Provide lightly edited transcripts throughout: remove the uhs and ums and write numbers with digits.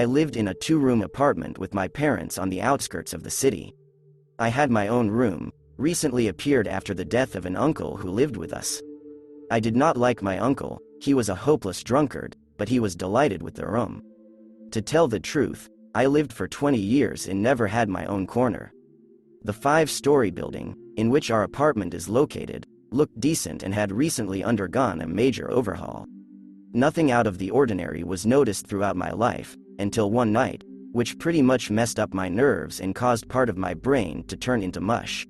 I lived in a 2-room apartment with my parents on the outskirts of the city. I had my own room, recently appeared after the death of an uncle who lived with us. I did not like my uncle, he was a hopeless drunkard, but he was delighted with the room. To tell the truth, I lived for 20 years and never had my own corner. The 5-story building, in which our apartment is located, looked decent and had recently undergone a major overhaul. Nothing out of the ordinary was noticed throughout my life, until one night, which pretty much messed up my nerves and caused part of my brain to turn into mush.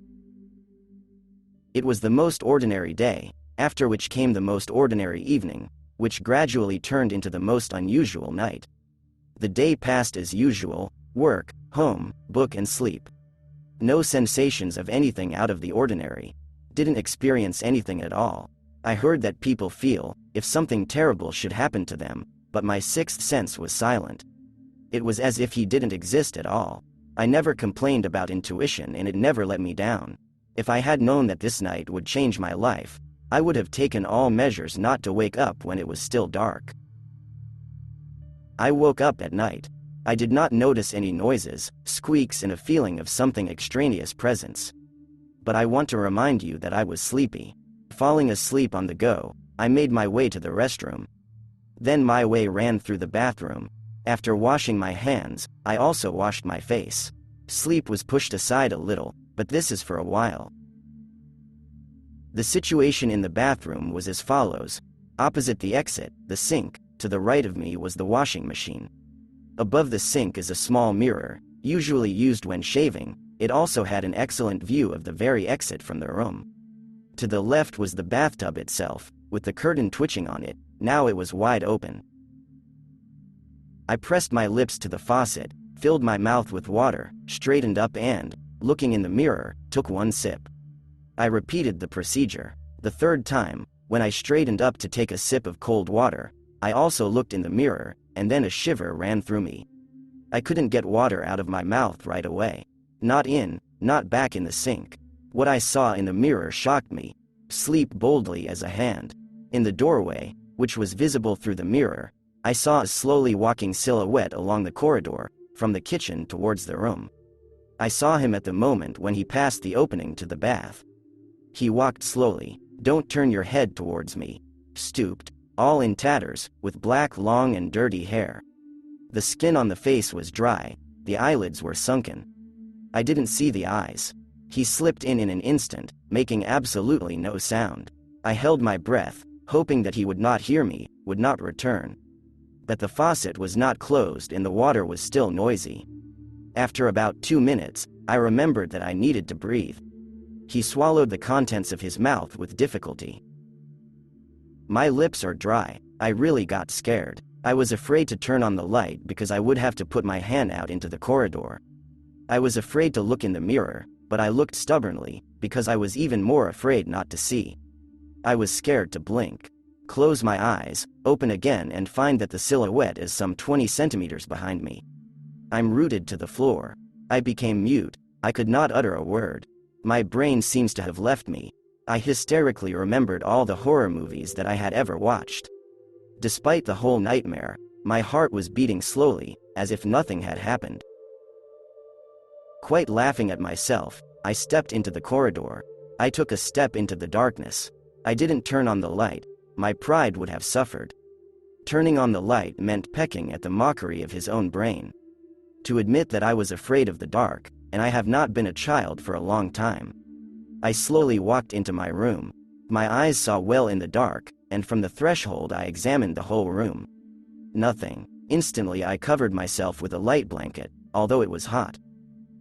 It was the most ordinary day, after which came the most ordinary evening, which gradually turned into the most unusual night. The day passed as usual: work, home, book and sleep. No sensations of anything out of the ordinary. Didn't experience anything at all. I heard that people feel, if something terrible should happen to them, but my sixth sense was silent. It was as if he didn't exist at all. I never complained about intuition and it never let me down. If I had known that this night would change my life, I would have taken all measures not to wake up when it was still dark. I woke up at night. I did not notice any noises, squeaks and a feeling of something extraneous presence. But I want to remind you that I was sleepy. Falling asleep on the go, I made my way to the restroom. Then my way ran through the bathroom. After washing my hands, I also washed my face. Sleep was pushed aside a little, but this is for a while. The situation in the bathroom was as follows. Opposite the exit, the sink, to the right of me was the washing machine. Above the sink is a small mirror, usually used when shaving. It also had an excellent view of the very exit from the room. To the left was the bathtub itself, with the curtain twitching on it. Now it was wide open. I pressed my lips to the faucet, filled my mouth with water, straightened up and, looking in the mirror, took one sip. I repeated the procedure. The third time, when I straightened up to take a sip of cold water, I also looked in the mirror, and then a shiver ran through me. I couldn't get water out of my mouth right away. Not in, not back in the sink. What I saw in the mirror shocked me. Sleep boldly as a hand. In the doorway, which was visible through the mirror, I saw a slowly walking silhouette along the corridor, from the kitchen towards the room. I saw him at the moment when he passed the opening to the bath. He walked slowly, don't turn your head towards me, stooped, all in tatters, with black long and dirty hair. The skin on the face was dry, the eyelids were sunken. I didn't see the eyes. He slipped in an instant, making absolutely no sound. I held my breath, hoping that he would not hear me, would not return. But the faucet was not closed and the water was still noisy. After about 2 minutes, I remembered that I needed to breathe. He swallowed the contents of his mouth with difficulty. My lips are dry. I really got scared. I was afraid to turn on the light because I would have to put my hand out into the corridor. I was afraid to look in the mirror, but I looked stubbornly, because I was even more afraid not to see. I was scared to blink. Close my eyes, open again and find that the silhouette is some 20 centimeters behind me. I'm rooted to the floor. I became mute. I could not utter a word. My brain seems to have left me. I hysterically remembered all the horror movies that I had ever watched. Despite the whole nightmare, my heart was beating slowly, as if nothing had happened. Quite laughing at myself, I stepped into the corridor. I took a step into the darkness. I didn't turn on the light. My pride would have suffered. Turning on the light meant pecking at the mockery of his own brain. To admit that I was afraid of the dark, and I have not been a child for a long time. I slowly walked into my room. My eyes saw well in the dark, and from the threshold I examined the whole room. Nothing. Instantly I covered myself with a light blanket, although it was hot.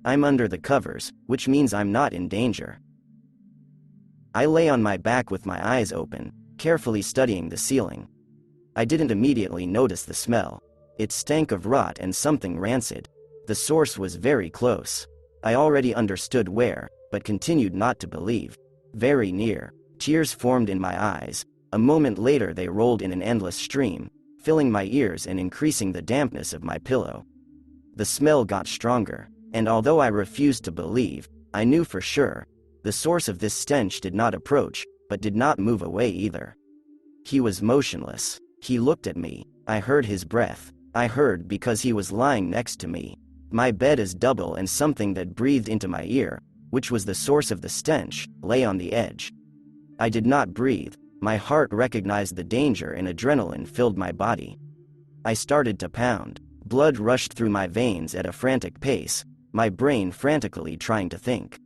I'm under the covers, which means I'm not in danger. I lay on my back with my eyes open, carefully studying the ceiling. I didn't immediately notice the smell. It stank of rot and something rancid. The source was very close. I already understood where, but continued not to believe. Very near. Tears formed in my eyes. A moment later they rolled in an endless stream, filling my ears and increasing the dampness of my pillow. The smell got stronger, and although I refused to believe, I knew for sure. The source of this stench did not approach, but did not move away either. He was motionless. He looked at me. I heard his breath. I heard because he was lying next to me. My bed is double and something that breathed into my ear, which was the source of the stench, lay on the edge. I did not breathe. My heart recognized the danger and adrenaline filled my body. I started to pound. Blood rushed through my veins at a frantic pace, my brain frantically trying to think.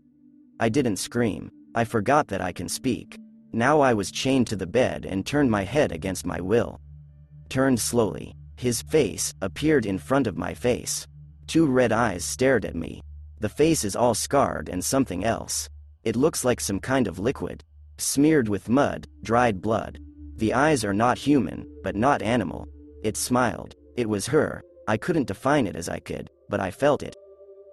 I didn't scream. I forgot that I can speak. Now I was chained to the bed and turned my head against my will. Turned slowly. His face appeared in front of my face. Two red eyes stared at me. The face is all scarred and something else. It looks like some kind of liquid. Smeared with mud, dried blood. The eyes are not human, but not animal. It smiled. It was her. I couldn't define it as I could, but I felt it.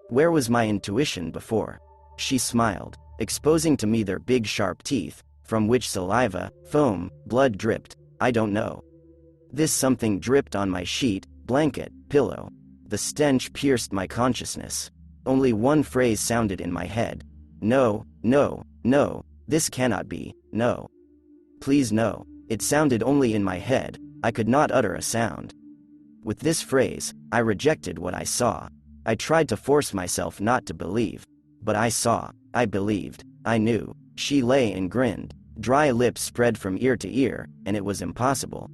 Where was my intuition before? She smiled, exposing to me their big sharp teeth, from which saliva, foam, blood dripped. I don't know. This something dripped on my sheet, blanket, pillow. The stench pierced my consciousness. Only one phrase sounded in my head. No, no, no, this cannot be, no. Please no. It sounded only in my head. I could not utter a sound. With this phrase, I rejected what I saw. I tried to force myself not to believe. But I saw, I believed, I knew. She lay and grinned. Dry lips spread from ear to ear, and it was impossible.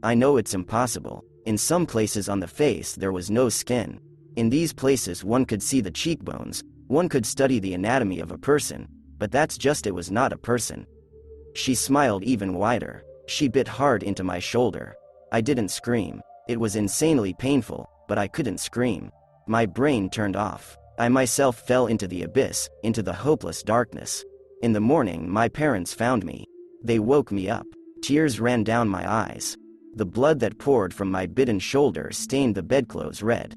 I know it's impossible. In some places on the face there was no skin. In these places one could see the cheekbones, one could study the anatomy of a person, but that's just it was not a person. She smiled even wider. She bit hard into my shoulder. I didn't scream. It was insanely painful, but I couldn't scream. My brain turned off. I myself fell into the abyss, into the hopeless darkness. In the morning my parents found me. They woke me up. Tears ran down my eyes. The blood that poured from my bitten shoulder stained the bedclothes red.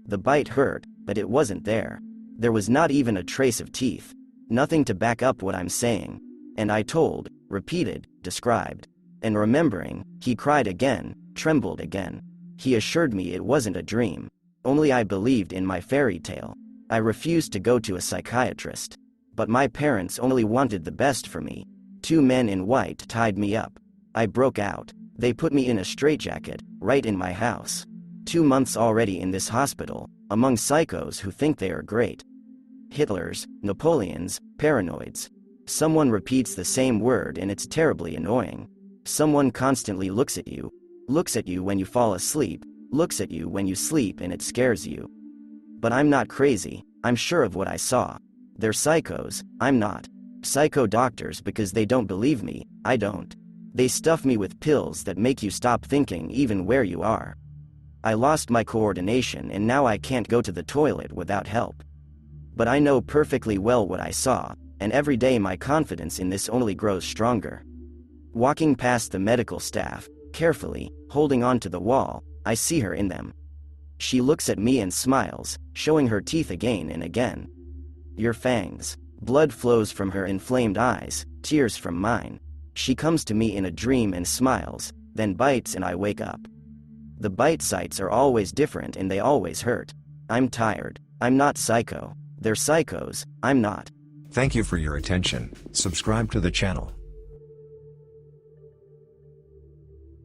The bite hurt, but it wasn't there. There was not even a trace of teeth. Nothing to back up what I'm saying. And I told, repeated, described. And remembering, he cried again, trembled again. He assured me it wasn't a dream. Only I believed in my fairy tale. I refused to go to a psychiatrist. But my parents only wanted the best for me. Two men in white tied me up. I broke out. They put me in a straitjacket, right in my house. 2 months already in this hospital, among psychos who think they are great. Hitlers, Napoleons, paranoids. Someone repeats the same word and it's terribly annoying. Someone constantly looks at you when you fall asleep, looks at you when you sleep and it scares you. But I'm not crazy, I'm sure of what I saw. They're psychos, I'm not. Psycho doctors because they don't believe me, I don't. They stuff me with pills that make you stop thinking even where you are. I lost my coordination and now I can't go to the toilet without help. But I know perfectly well what I saw, and every day my confidence in this only grows stronger. Walking past the medical staff, carefully, holding on to the wall, I see her in them. She looks at me and smiles, showing her teeth again and again. Your fangs. Blood flows from her inflamed eyes, tears from mine. She comes to me in a dream and smiles, then bites and I wake up. The bite sites are always different and they always hurt. I'm tired. I'm not psycho. They're psychos, I'm not. Thank you for your attention. Subscribe to the channel.